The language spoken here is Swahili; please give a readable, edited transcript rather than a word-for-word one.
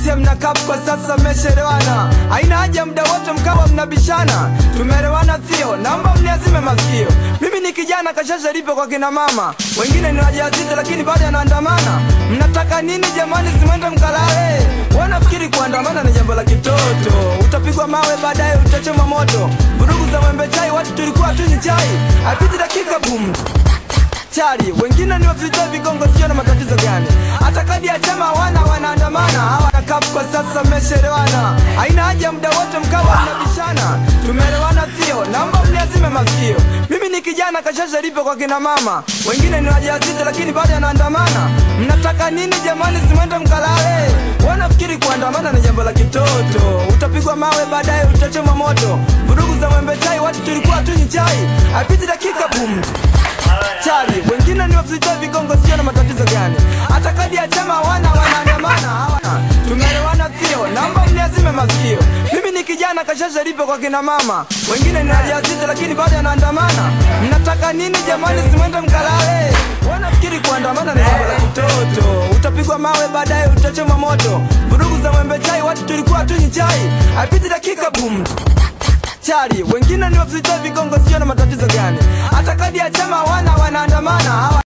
CCM na CUF kwa sasa mmeshaelewana, haina haja muda wote mkawa mnabishana. Tumeelewana sio? Naomba mniazime masikio. Mimi ni kijana kashasha lipo kwa kina mama, wengine ni wajawazito lakini bado yanaandamana. Mnataka nini jamani? Simwende mkalale. Wanafikiri kuandamana ni jambo la kitoto, utapigwa mawe baadaye utachoma moto. Vurugu za Mwembe Chai, watu tulikuwa tunywi chai, apiti dakika boom chari. Wengine ni wafita vigongo, sio na matatizo gani? Hata kadi ya chama wanaandamana. Hawa na CUF kwa sasa mmeshaelewana, haina haja muda wote mkawa mnabishana. Tumeelewana sio? Naomba mniazime masikio. Mimi ni kijana kashasha lipo kwa kina mama, wengine ni wajawazito lakini bado yanaandamana. Mnataka nini jamani? Simwende mkalale. Wanafikiri kuandamana ni jambo la kitoto, utapigwa mawe baadaye utachoma moto. Vurugu za Mwembe Chai, watu tulikuwa tunywi chai, apiti dakika boom chari. Wengine ni wafita vigongo, sio na matatizo gani? Hata kadi ya chama wanaandamana. Tumeelewana sio? Naomba mniazime masikio. Mimi ni kijana kashasha lipo kwa kina mama, wengine ni wajawazito lakini bado yanaandamana. Mnataka nini jamani? Simwende mkalale. Wanafikiri kuandamana ni jambo la kitoto, utapigwa mawe baadaye utachoma moto. Vurugu za Mwembe Chai, watu tulikuwa tunywi chai, apiti dakika boom chari. Wengine ni wafita vigongo, sio na matatizo gani? Hata kadi ya chama wanaandamana.